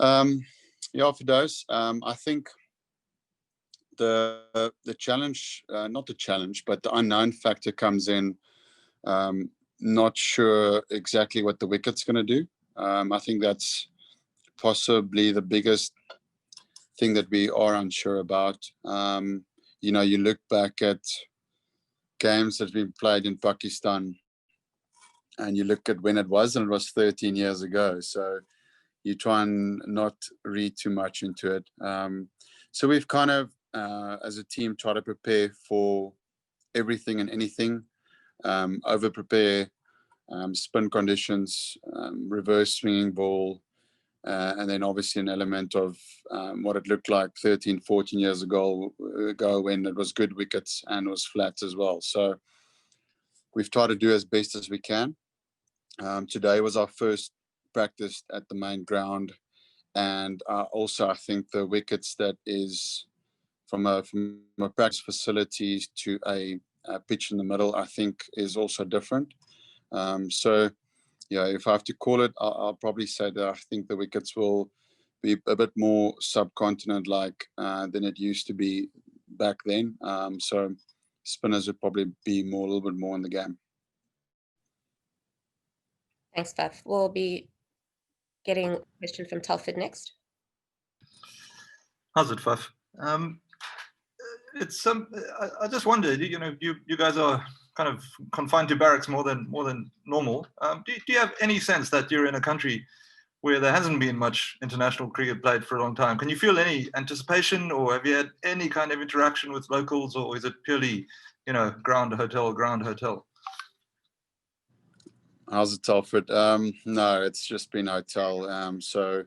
Yeah, for those, I think the challenge, not the challenge, but the unknown factor comes in. Not sure exactly what the wicket's going to do. I think that's possibly the biggest thing that we are unsure about. You look back at games that have been played in Pakistan and you look at when it was, and it was 13 years ago. So you try and not read too much into it. So we've kind of, as a team, tried to prepare for everything and anything, over-prepare, spin conditions, reverse swinging ball, and then obviously an element of what it looked like 13, 14 years ago when it was good wickets and was flat as well. So we've tried to do as best as we can. Today was our first practice at the main ground, and also I think the wickets that is from a practice facilities to a pitch in the middle, I think is also different. So yeah, if I have to call it, I'll probably say that I think the wickets will be a bit more subcontinent-like than it used to be back then. So spinners would probably be a little bit more in the game. Thanks, Faf. We'll be getting a question from Telford next. How's it, Faf? I just wondered, you guys are kind of confined to barracks more than normal. Do you have any sense that you're in a country where there hasn't been much international cricket played for a long time? Can you feel any anticipation, or have you had any kind of interaction with locals, or is it purely, ground hotel? How's it, Telford? No, it's just been hotel. So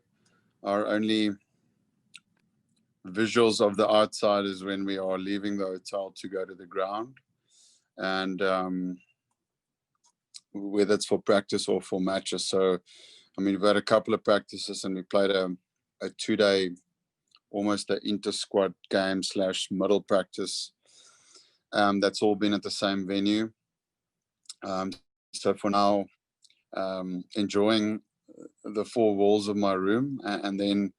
our only visuals of the outside is when we are leaving the hotel to go to the ground, and whether it's for practice or for matches. So, I mean, we've had a couple of practices and we played a 2-day, almost an inter-squad game / middle practice. That's all been at the same venue. So for now, enjoying the four walls of my room, and then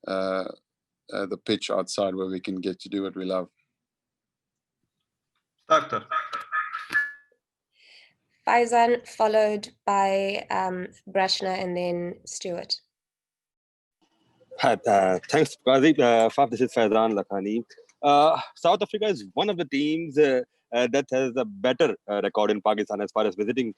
the pitch outside where we can get to do what we love. Doctor. Faizan, followed by Brashna and then Stuart. Hi, thanks, Qazi. Faf, this is Faizan Lakhani. South Africa is one of the teams that has a better record in Pakistan as far as visiting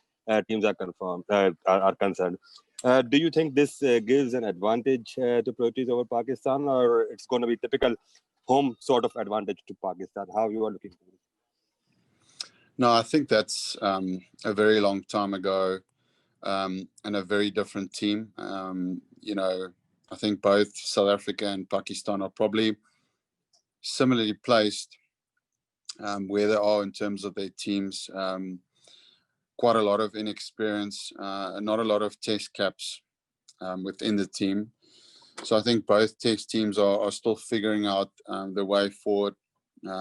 teams are concerned. Do you think this gives an advantage to Proteas over Pakistan, or it's going to be typical home sort of advantage to Pakistan? How you are looking at it? No, I think that's a very long time ago, and a very different team. I think both South Africa and Pakistan are probably similarly placed where they are in terms of their teams. Quite a lot of inexperience, not a lot of test caps within the team. So I think both test teams are still figuring out the way forward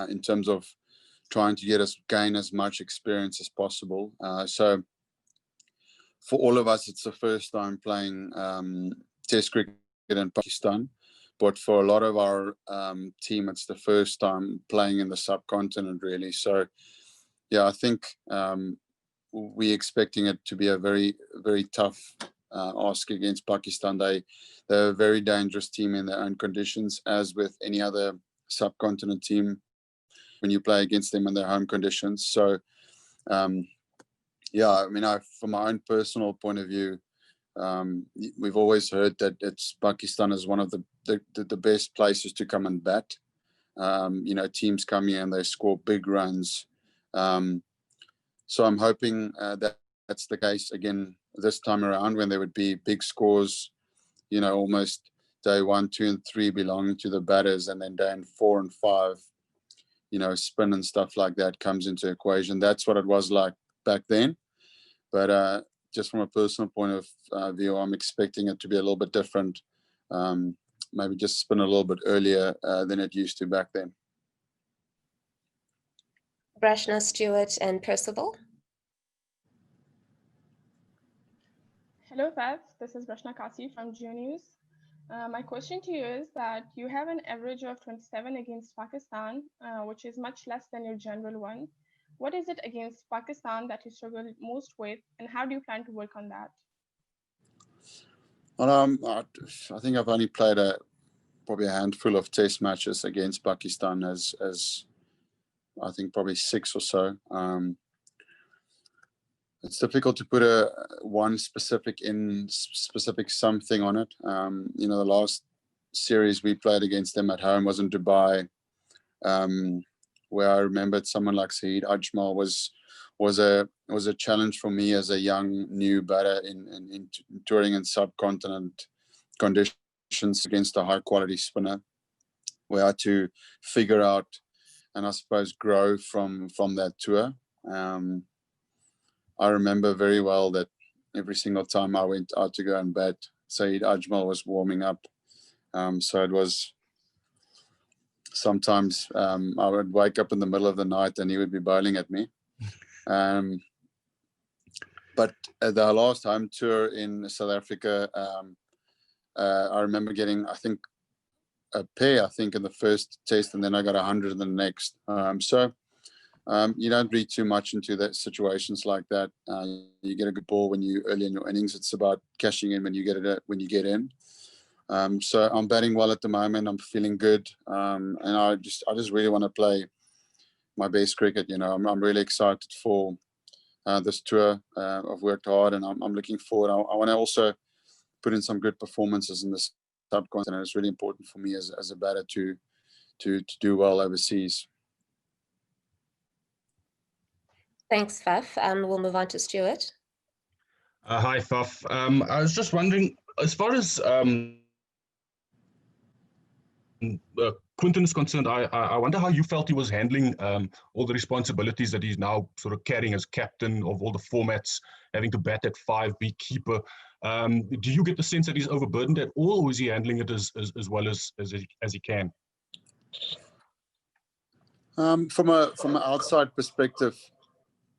in terms of trying to gain as much experience as possible. So for all of us, it's the first time playing test cricket in Pakistan. But for a lot of our team, it's the first time playing in the subcontinent, really. So, yeah, I think we're expecting it to be a very, very tough ask against Pakistan. They're a very dangerous team in their own conditions, as with any other subcontinent team when you play against them in their home conditions. So, yeah, I mean, from my own personal point of view, we've always heard that Pakistan is one of the best places to come and bat. Teams come here and they score big runs. So I'm hoping that's the case again this time around, when there would be big scores, almost day 1, 2, and 3 belonging to the batters, and then day 4 and 5, spin and stuff like that comes into equation. That's what it was like back then. But just from a personal point of view, I'm expecting it to be a little bit different. Maybe just spin a little bit earlier than it used to back then. Brashna, Stuart, and Percival. Hello, Faf. This is Brashna Kasi from Geo News. My question to you is that you have an average of 27 against Pakistan, which is much less than your general one. What is it against Pakistan that you struggle most with, and how do you plan to work on that? Well, I think I've only played probably a handful of test matches against Pakistan, as I think probably 6 or so. It's difficult to put one specific something on it. The last series we played against them at home was in Dubai, where I remembered someone like Saeed Ajmal was a challenge for me as a young new batter in touring in subcontinent conditions against a high quality spinner, where I had to figure out and I suppose grow from that tour. I remember very well that every single time I went out to go and bat, Saeed Ajmal was warming up. So it was sometimes I would wake up in the middle of the night and he would be bowling at me. But at the last home tour in South Africa, I remember getting, I think, a pair, in the first test, and then I got 100 in the next. So you don't read too much into that situations like that. You get a good ball when you early in your innings. It's about cashing in when you get in. So I'm batting well at the moment. I'm feeling good, and I just really want to play my best cricket. I'm really excited for this tour. I've worked hard, and I'm looking forward. I want to also put in some good performances in this subcontinent. It's really important for me as a batter to do well overseas. Thanks, Faf. We'll move on to Stuart. Hi, Faf. I was just wondering, as far as Quinton is concerned, I wonder how you felt he was handling all the responsibilities that he's now sort of carrying as captain of all the formats, having to bat at 5, be keeper. Do you get the sense that he's overburdened at all, or is he handling it as well as he can? From an outside perspective,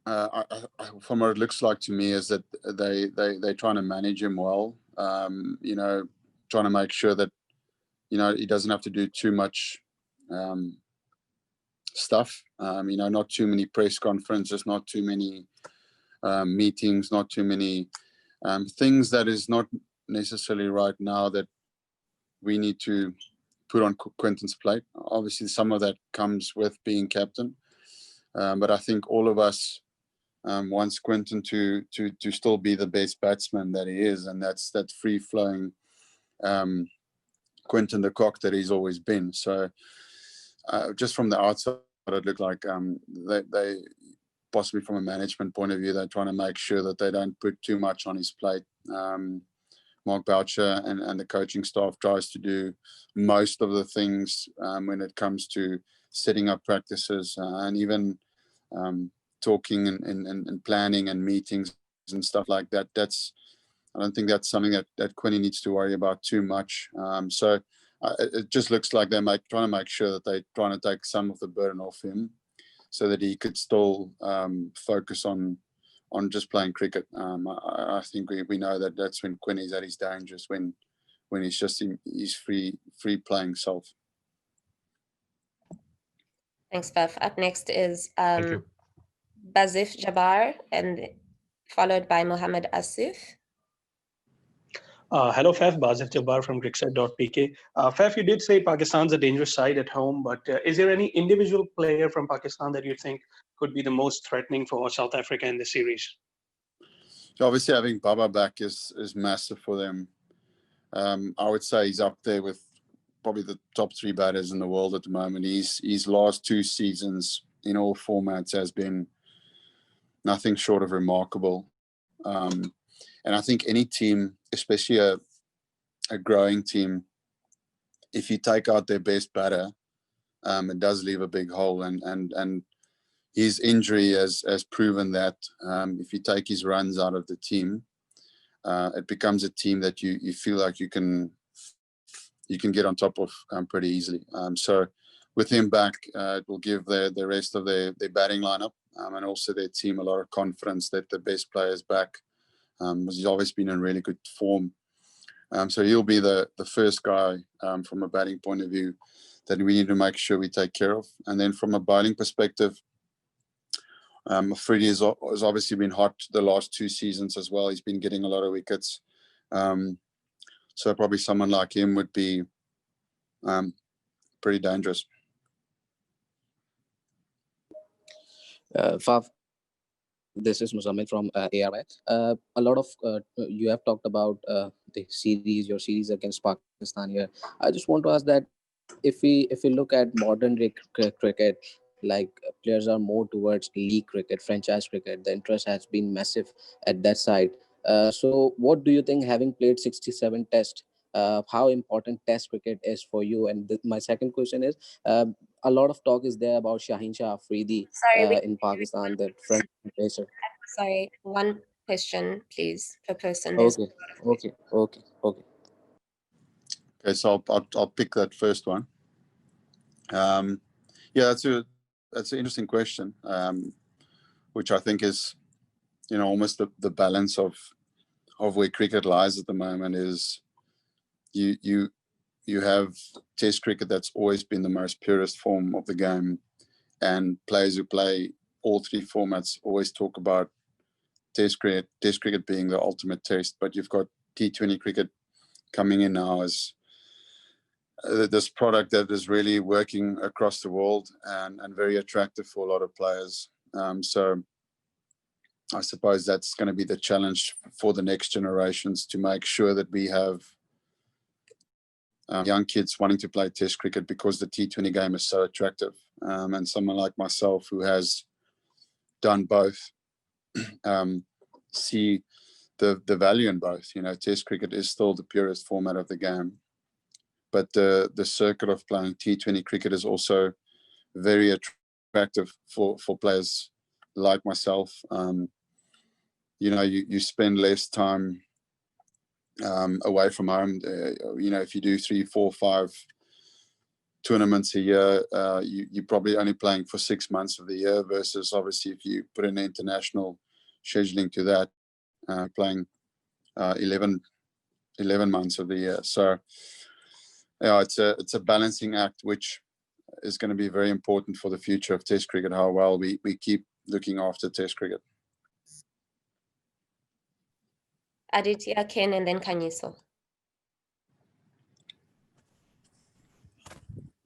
from what it looks like to me is that they're trying to manage him well. Trying to make sure that he doesn't have to do too much stuff. Not too many press conferences, not too many meetings, not too many things that is not necessarily right now that we need to put on Quinton's plate. Obviously, some of that comes with being captain, but I think all of us wants Quinton to still be the best batsman that he is, and that's that free flowing Quinton the Cock that he's always been. So just from the outside, it looked like they possibly from a management point of view, they're trying to make sure that they don't put too much on his plate. Mark Boucher and the coaching staff tries to do most of the things when it comes to setting up practices and even talking and planning and meetings and stuff like that. I don't think that's something that Quinny needs to worry about too much. So it just looks like they're trying to make sure that they're trying to take some of the burden off him so that he could still focus on just playing cricket. I think we know that that's when Quinny's at his dangers, when he's just in his free playing self. Thanks, Faf. Up next is Bazif Jabbar, and followed by Mohammed Asif. Hello, Faf. Bazif Jabbar from cricket.pk. Faf, you did say Pakistan's a dangerous side at home, but is there any individual player from Pakistan that you think could be the most threatening for South Africa in the series? So obviously, having Baba back is massive for them. I would say he's up there with probably the top 3 batters in the world at the moment. His last 2 seasons in all formats has been nothing short of remarkable. And I think any team, especially a growing team, if you take out their best batter, it does leave a big hole. And his injury has proven that if you take his runs out of the team, it becomes a team that you feel like you can get on top of pretty easily. So with him back, it will give the rest of their batting lineup and also their team a lot of confidence that the best players back. He's always been in really good form. So he'll be the first guy from a batting point of view that we need to make sure we take care of. And then from a bowling perspective, Freddie has obviously been hot the last 2 seasons as well. He's been getting a lot of wickets. So probably someone like him would be pretty dangerous. Faf, this is Muzammil from ARY. A lot of you have talked about the series, your series against Pakistan here. I just want to ask that if we look at modern cricket, like players are more towards league cricket, franchise cricket. The interest has been massive at that side. So, what do you think, having played 67 Tests, how important Test cricket is for you? And my second question is, a lot of talk is there about Shaheen Shah Afridi in Pakistan, the French pacer. Sorry, one question, please, per person. Okay. Okay, so I'll pick that first one. Yeah, that's an interesting question, which I think is, almost the balance of where cricket lies at the moment. Is you have Test cricket that's always been the most purest form of the game, and players who play all 3 formats always talk about Test cricket being the ultimate test. But you've got T20 cricket coming in now as this product that is really working across the world and very attractive for a lot of players. So I suppose that's going to be the challenge for the next generations, to make sure that we have young kids wanting to play Test cricket, because the T20 game is so attractive. And someone like myself who has done both see the value in both. Test cricket is still the purest format of the game, but the circuit of playing T20 cricket is also very attractive for players like myself. You spend less time away from home. If you do 3, 4, 5 tournaments a year, you're probably only playing for 6 months of the year, versus obviously if you put in international scheduling to that, playing 11 months of the year. So it's a balancing act, which is going to be very important for the future of Test cricket, how well we keep looking after Test cricket. Aditya, Ken, and then Kanyiso.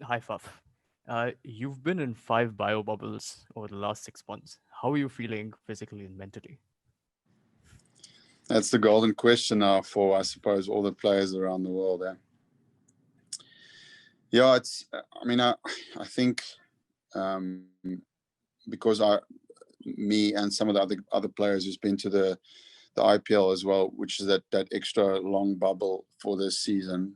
Hi, Faf. You've been in 5 bio bubbles over the last 6 months. How are you feeling physically and mentally? That's the golden question now for, I suppose, all the players around the world. Yeah, I think because me and some of the other players who's been to the IPL as well, which is that extra long bubble for this season.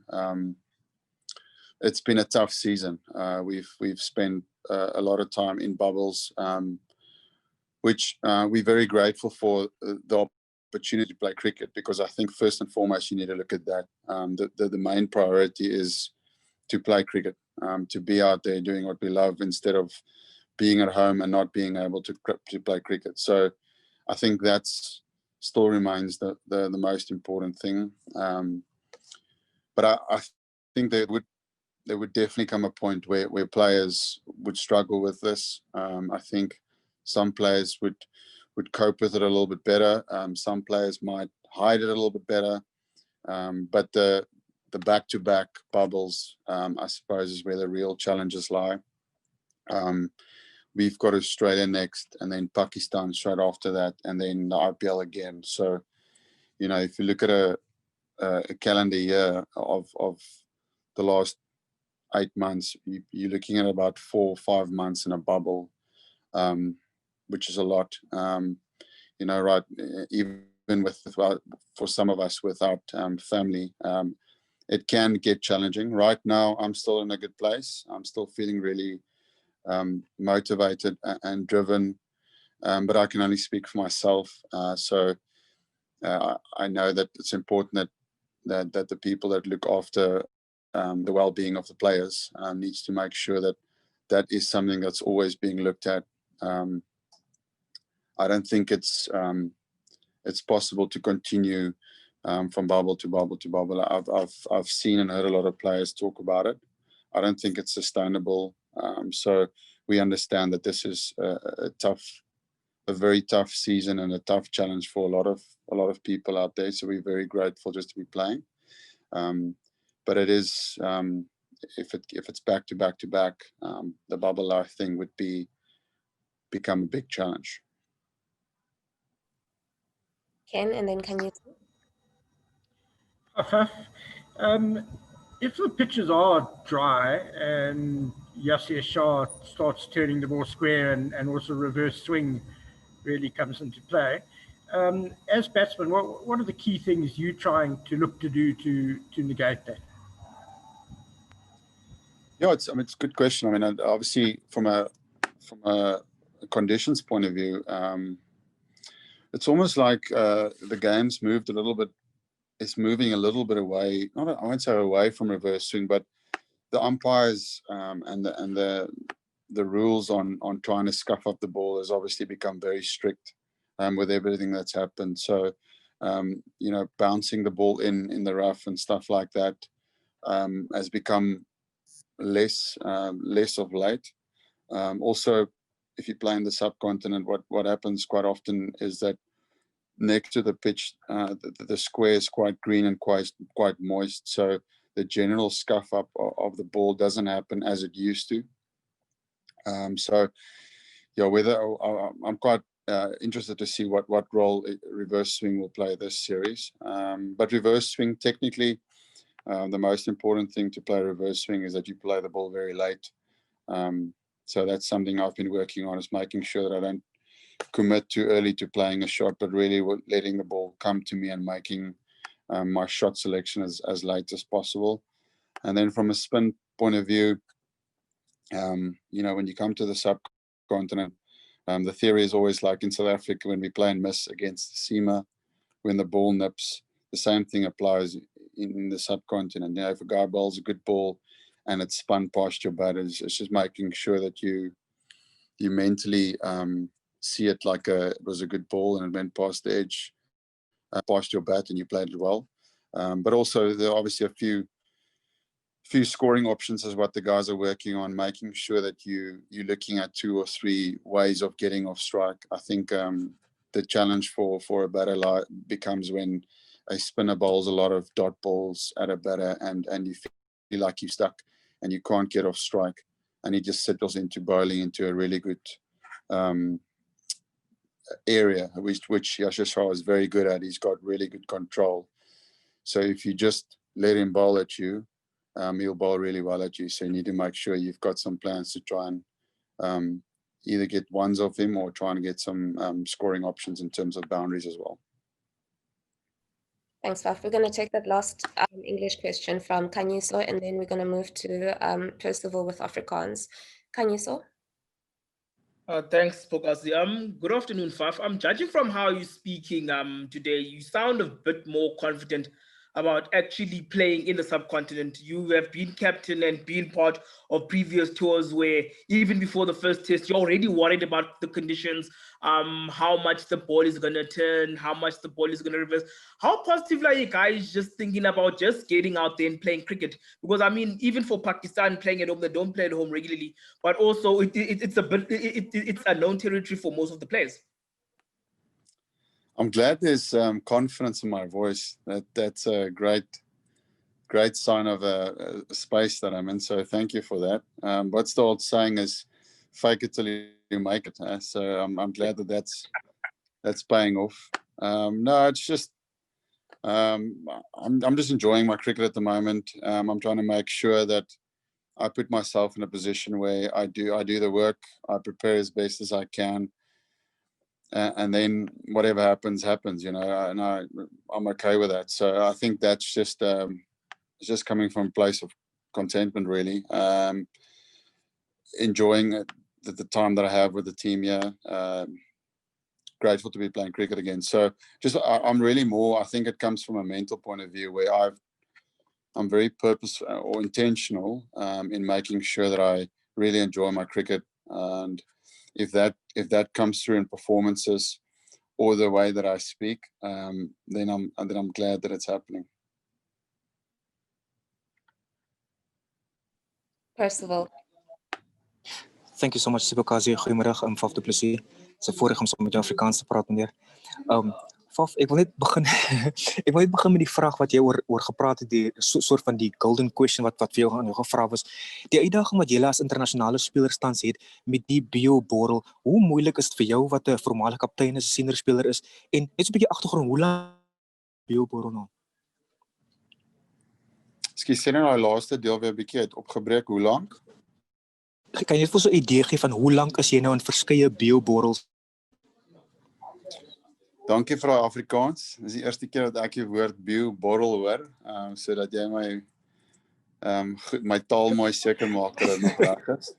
It's been a tough season. We've spent a lot of time in bubbles, which we're very grateful for the opportunity to play cricket, because I think first and foremost you need to look at that. The main priority is to play cricket, to be out there doing what we love, instead of being at home and not being able to play cricket. So I think that's still remains the most important thing. But I think there would definitely come a point where players would struggle with this. I think some players would cope with it a little bit better. Some players might hide it a little bit better. But the back-to-back bubbles, I suppose, is where the real challenges lie. We've got Australia next, and then Pakistan straight after that, and then the IPL again. So, if you look at a calendar year of the last 8 months, you're looking at about 4 or 5 months in a bubble, which is a lot. Right? Even for some of us without family, it can get challenging. Right now, I'm still in a good place. I'm still feeling really motivated and driven, but I can only speak for myself. So I know that it's important that the people that look after the well-being of the players needs to make sure that is something that's always being looked at. I don't think it's possible to continue from bubble to bubble to bubble. I've seen and heard a lot of players talk about it. I don't think it's sustainable. So we understand that this is a very tough season and a tough challenge for a lot of people out there. So we're very grateful just to be playing. But it is, if it's back to back to back, the bubble life thing would become a big challenge. Ken, and then can you? If the pitches are dry and Yasir Shah starts turning the ball square and also reverse swing really comes into play, as batsman, what are the key things you're trying to look to do to negate that? Yeah, it's a good question. I mean, obviously from a conditions point of view, it's almost like the game's moved a little bit. It's moving a little bit away. I won't say away from reverse swing, but the umpires and the rules on trying to scuff up the ball has obviously become very strict with everything that's happened. So, bouncing the ball in the rough and stuff like that has become less of late. Also, if you play in the subcontinent, what happens quite often is that next to the pitch, the square is quite green and quite moist. So the general scuff up of the ball doesn't happen as it used to. So, yeah, I'm quite interested to see what role reverse swing will play this series. But reverse swing, technically, the most important thing to play reverse swing is that you play the ball very late. So that's something I've been working on, is making sure that I don't commit too early to playing a shot, but really letting the ball come to me and making my shot selection as late as possible. And then from a spin point of view, when you come to the subcontinent, the theory is always like in South Africa when we play and miss against the seamer, when the ball nips, the same thing applies in the subcontinent. If a guy bowls a good ball and it's spun past your bat, it's just making sure that you mentally see it like it was a good ball and it went past the edge, past your bat, and you played it well. But also there are obviously a few scoring options is what the guys are working on, making sure that you're looking at 2 or 3 ways of getting off strike. I think the challenge for a batter becomes when a spinner bowls a lot of dot balls at a batter and you feel like you're stuck and you can't get off strike, and he just settles into bowling into a really good area, which Yasir Shah is very good at. He's got really good control. So if you just let him bowl at you, he'll bowl really well at you. So you need to make sure you've got some plans to try and either get ones of him or try and get some scoring options in terms of boundaries as well. Thanks, Faf. We're going to take that last English question from Kanyiso, and then we're going to move to Percival with Afrikaans. Kanyiso? Thanks, Pokazi. Good afternoon, Faf. I'm judging from how you're speaking today, you sound a bit more confident about actually playing in the subcontinent. You have been captain and been part of previous tours where even before the first test, you're already worried about the conditions, how much the ball is going to turn, how much the ball is going to reverse. How positive are you guys just thinking about just getting out there and playing cricket? Because I mean, even for Pakistan playing at home, they don't play at home regularly, but also it's a known territory for most of the players. I'm glad there's confidence in my voice. That's a great sign of a space that I'm in. So thank you for that. What's the old saying is, fake it till you make it. So I'm glad that's paying off. No, it's just I'm just enjoying my cricket at the moment. I'm trying to make sure that I put myself in a position where I do the work, I prepare as best as I can. And then whatever happens, and I'm okay with that. So I think that's just it's just coming from a place of contentment, really. Enjoying the time that I have with the team here. Grateful to be playing cricket again. So I'm really more, I think it comes from a mental point of view where I'm very purposeful or intentional in making sure that I really enjoy my cricket. And if that comes through in performances or the way that I speak, then I'm glad that it's happening. Percival. Thank you so much, Sibokazi. Goedemiddag, Faf du Plessis. Het is een voorrecht om zo met jou Afrikaans te praten, meneer. Faf, ik wil net beginnen met die vraag wat jy oor gepraat het, die soort van die golden question wat vir jou aan jou gevra was. Die uitdaging wat julle as internasionale spelers tans het met die bioborrel, hoe moeilik is dit vir jou wat 'n voormalige kaptein is, 'n senior speler is, en net so 'n bietjie agtergrond, hoe lank bioborrel nou? Ekskuus, sê nou daai laaste deel weer 'n bietjie uit opgebreek, hoe lank? Kan jy net vir so 'n idee gee van hoe lank is jy nou in verskeie bioborrels? Dankie vir daai Afrikaans. Dis die eerste keer dat ek die woord bioborrel hoor, sodat jy my taal mooi seker maak dat dit nog reg is.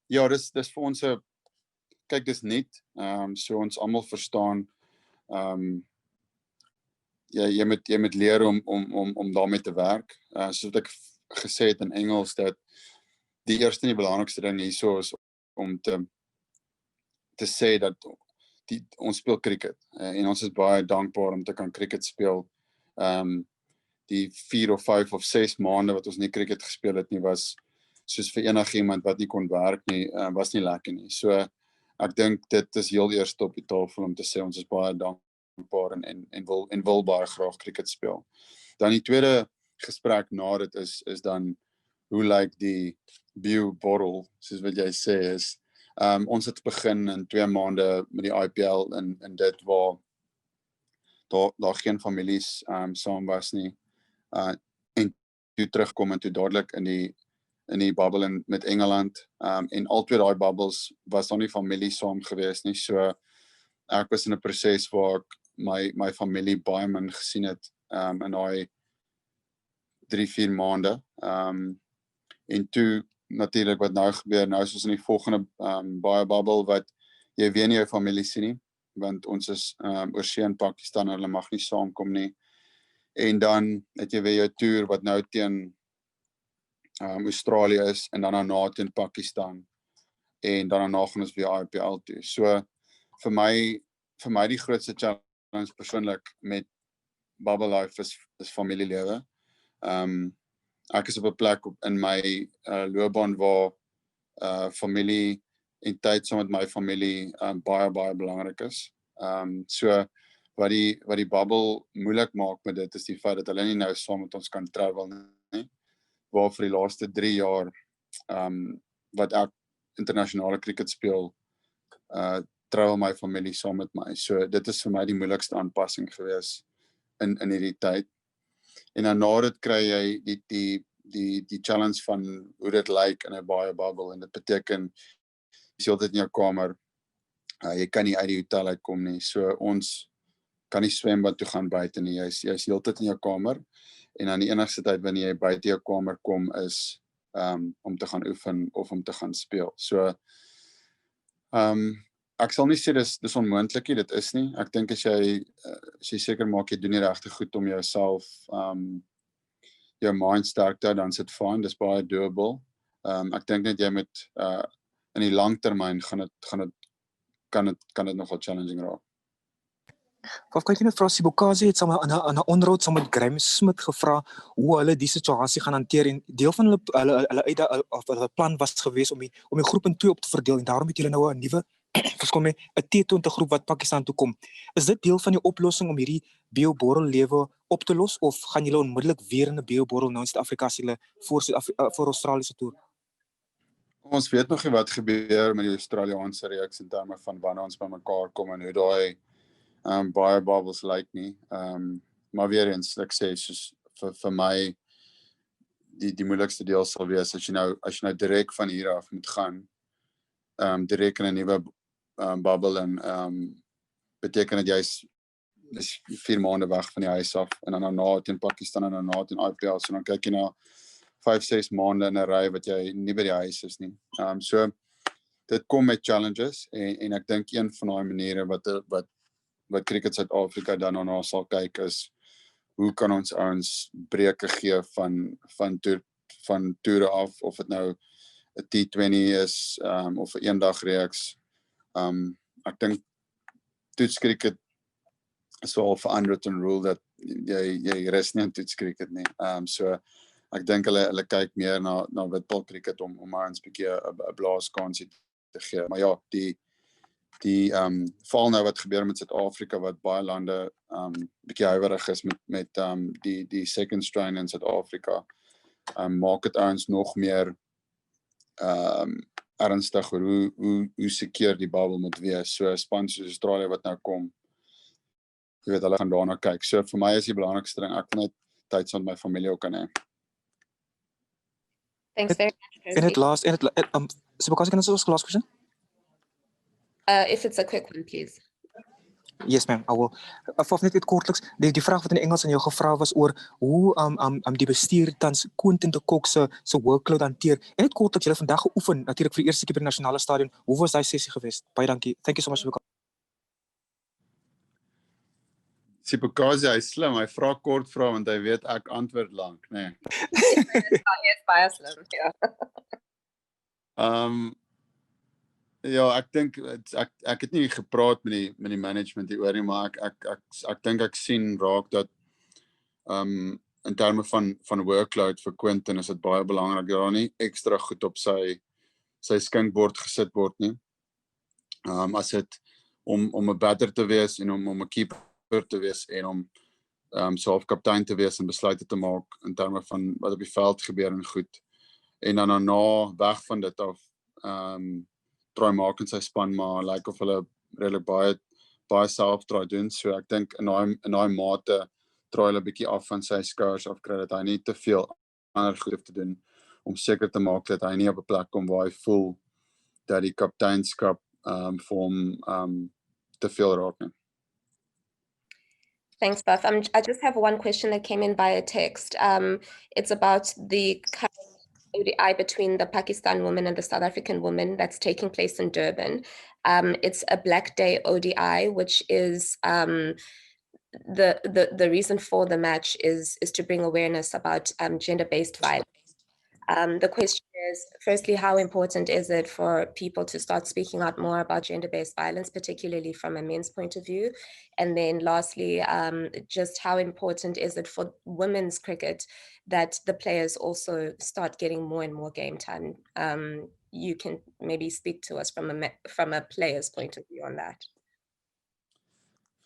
Ja, dis vir ons kyk, dis nie, so ons almal verstaan, jy moet leer om daarmee te werk. Soos wat ek gesê het in Engels, dat die eerste en die belangrikste ding hierso is om te sê dat ons speel cricket, en ons is baie dankbaar om te kan cricket speel. Die 4 of 5 of 6 maande wat ons nie cricket gespeel het nie, was soos vir enigiemand wat nie kon werk nie, was nie lekker nie. So ek dink dit is heel eerste op die tafel om te sê ons is baie dankbaar en wil baie graag cricket speel. Dan die tweede gesprek na dit is dan hoe lyk die bioborrel, soos wat jy sê is. Ons het begin in 2 maande met die IPL en dit waar daar geen families saam was nie, en toe terugkom en toe dadelik in die bubble met Engeland, en al twee daai bubbles was daar nie familie saam gewees nie, so ek was in 'n proses waar ek my familie baie min gesien het in daai 3-4 maande, en toe natuurlik wat nou gebeur, nou is ons in die volgende baie bubble wat jy weer nie jou familie sien nie, want ons is oorsee in Pakistan, hulle mag nie saamkom nie, en dan het jy weer jou toer wat nou teen Australië is, en dan daarna teen Pakistan, en dan daarna gaan ons weer IPL toe. So vir my die grootste challenge persoonlik met bubble life is familielewe. Ek is op 'n plek in my loopbaan waar familie en tyd saam met my familie baie belangrik is. So wat die bubble moeilik maak met dit is die feit dat hulle nie nou saam met ons kan travel nie, waar vir die laaste 3 jaar wat ek internasionale cricket speel, travel my familie saam met my. So dit is vir my die moeilikste aanpassing gewees in hierdie tyd. En dan na dit kry jy die challenge van hoe dit lyk in 'n baie bubble, en dit beteken jy is altyd in jou kamer, jy kan nie uit die hotel uitkom nie, so ons kan nie swembad toe gaan buite nie, jy is heeltyd in jou kamer, en dan die enigste tyd wanneer jy buite jou kamer kom is om te gaan oefen of om te gaan speel. So ek sal nie sê dis onmoontlik nie, dit is nie. Ek dink as jy seker maak jy doen die regte goed om jouself jou mind sterk te hou, dan is dit fine, dis baie doable. Ek dink net jy moet in die lang termyn kan dit nogal challenging raak. Of kan jy net vra, Sibokazi het saam aan 'n onderhoud saam met Graham Smith gevra hoe hulle die situasie gaan hanteer, en deel van hulle plan was gewees om die groep in 2 op te verdeel, en daarom het julle nou 'n nuwe ‘n T20 groep wat Pakistan toe kom. Is dit deel van die oplossing om hierdie bioborrel lewe op te los, of gaan julle onmiddellik weer in 'n bioborrel nou in Suid-Afrika as julle voor Australiese toer? Ons weet nog nie wat gebeur met die Australiaanse reeks in terme van wanneer ons bymekaar kom en hoe daai baie bubbles lyk nie. Maar weer eens, ek sê, soos vir my die moeilikste deel sal wees as jy nou direk van hier af moet gaan, direk in 'n nuwe bubble, en beteken dat jy is 4 maande weg van die huis af, en dan daarna teen Pakistan en daarna teen IPL, so dan kyk jy na 5-6 maande in 'n ry wat jy nie by die huis is nie. So dit kom met challenges, en ek dink een van daai maniere wat Cricket Suid-Afrika dan daarna sal kyk is, hoe kan ons ouens breuke gee van toere af, of dit nou 'n T20 is, of 'n eendag reeks. Ek dink toetscricket is wel 'n unwritten rule dat jy rus nie aan toetscricket nie. So ek dink hulle kyk meer na witbal cricket om ons 'n bietjie 'n blaaskansie te gee. Maar ja, die veral nou wat gebeur met Suid-Afrika wat baie lande bietjie huiwerig is met die second strain in Suid-Afrika, maak dit ons nog meer ernstig oor hoe seker die bubble moet wees. So span soos Australië wat nou kom, jy weet, hulle gaan daarna kyk. So vir my is die belangrikste ding, ek wil net tyd saam met my familie ook kan hê. Thanks very much. En het Sibukasi, can I ask a last question? If it's a quick one, please. Yes, ma'am, I will. Of net kortliks, die vraag wat in Engels aan jou gevra was oor hoe die bestuur tans Quentin de Kock se workload hanteer. En net kortliks, julle vandag geoefen natuurlik vir die eerste keer by die nasionale stadion. Hoe was daai sessie geweest? Baie dankie. Thank you so much. Sibukasi, hy is slim, hy vra kort vrae want hy weet ek antwoord lank, nê. Hy is baie slim, ja. Ja, ek dink ek het nie gepraat met die management hieroor nie, maar ek dink ek sien raak dat in terme van workload vir Quentin is dit baie belangrik dat daar nie ekstra goed op sy skinkbord gesit word nie. As dit om 'n batter te wees en om 'n keeper te wees en om self kaptein te wees en besluite te maak in terme van wat op die veld gebeur en goed. En dan daarna weg van dit af draai maak in sy span, maar lyk of hulle redelik baie self draai doen. So ek dink in daai mate draai hulle 'n bietjie af van sy skouers af, kry dat hy nie te veel ander goed hoef te doen om seker te maak dat hy nie op 'n plek kom waar hy voel dat die kapteinskap vir hom te veel raak nie. Thanks, Buff. I just have one question that came in via text. It's about the current ODI between the Pakistan women and the South African women that's taking place in Durban. It's a Black Day ODI, which is the reason for the match is to bring awareness about gender-based violence. The question is, firstly, how important is it for people to start speaking out more about gender-based violence, particularly from a men's point of view? And then lastly, just how important is it for women's cricket that the players also start getting more and more game time? You can maybe speak to us from a player's point of view on that.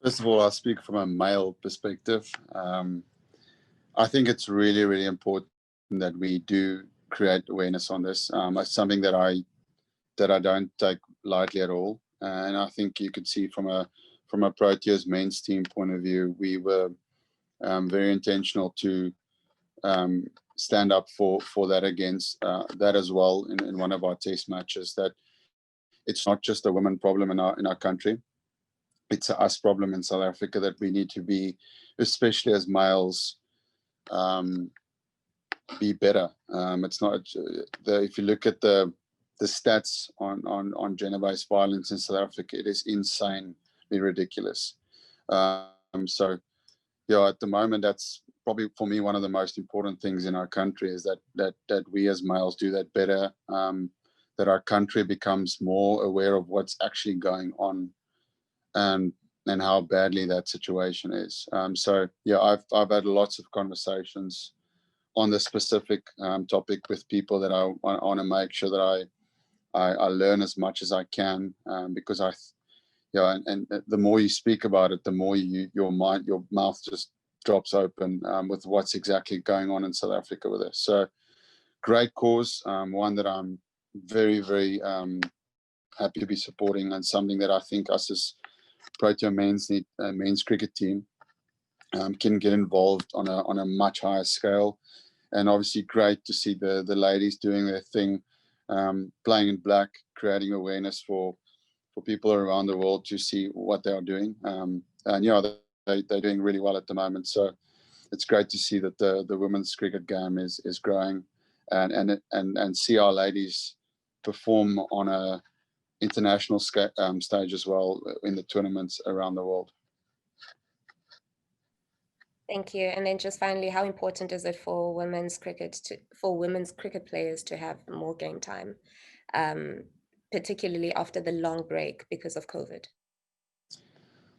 First of all, I'll speak from a male perspective. I think it's really, really important that we do create awareness on this. It's something that I don't take lightly at all. And I think you could see from a Proteas men's team point of view, we were very intentional to stand up for that against that as well in one of our test matches, that it's not just a women problem in our country. It's a us problem in South Africa that we need to be, especially as males, be better. It's not if you look at the stats on gender-based violence in South Africa, it is insanely ridiculous. So yeah, at the moment, that's probably for me one of the most important things in our country, is that we as males do that better, that our country becomes more aware of what's actually going on and how badly that situation is. So yeah, I've had lots of conversations on this specific topic with people that I want to make sure that I learn as much as I can, because and the more you speak about it, the more your mouth just drops open with what's exactly going on in South Africa with this. So great cause, one that I'm very, very happy to be supporting, and something that I think us as Proteas men's cricket team can get involved on a much higher scale. And obviously great to see the ladies doing their thing, playing in black, creating awareness for people around the world to see what they are doing. And yeah, they're doing really well at the moment. So it's great to see that the women's cricket game is growing, and see our ladies perform on a international stage as well in the tournaments around the world. Thank you. And then just finally, how important is it for women's cricket players to have more game time, particularly after the long break because of COVID?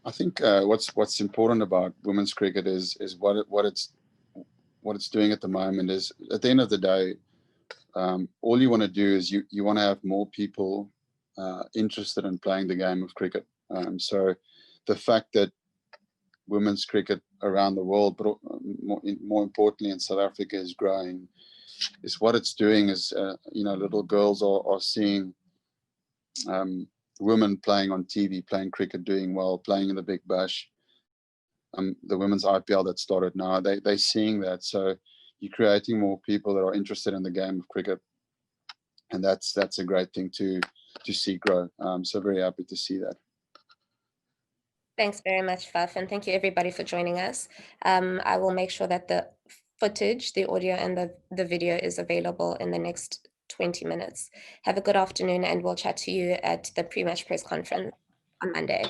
I think what's important about women's cricket is what it's doing at the moment is, at the end of the day, all you want to do is you want to have more people interested in playing the game of cricket. So the fact that women's cricket around the world, but more importantly in South Africa, is growing, is what it's doing is, little girls are seeing women playing on TV, playing cricket, doing well, playing in the Big Bash. The women's IPL that started now, they're seeing that. So you're creating more people that are interested in the game of cricket. And that's a great thing to see grow. So very happy to see that. Thanks very much, Faf, and thank you everybody for joining us. I will make sure that the footage, the audio and the video is available in the next 20 minutes. Have a good afternoon, and we'll chat to you at the pre-match press conference on Monday.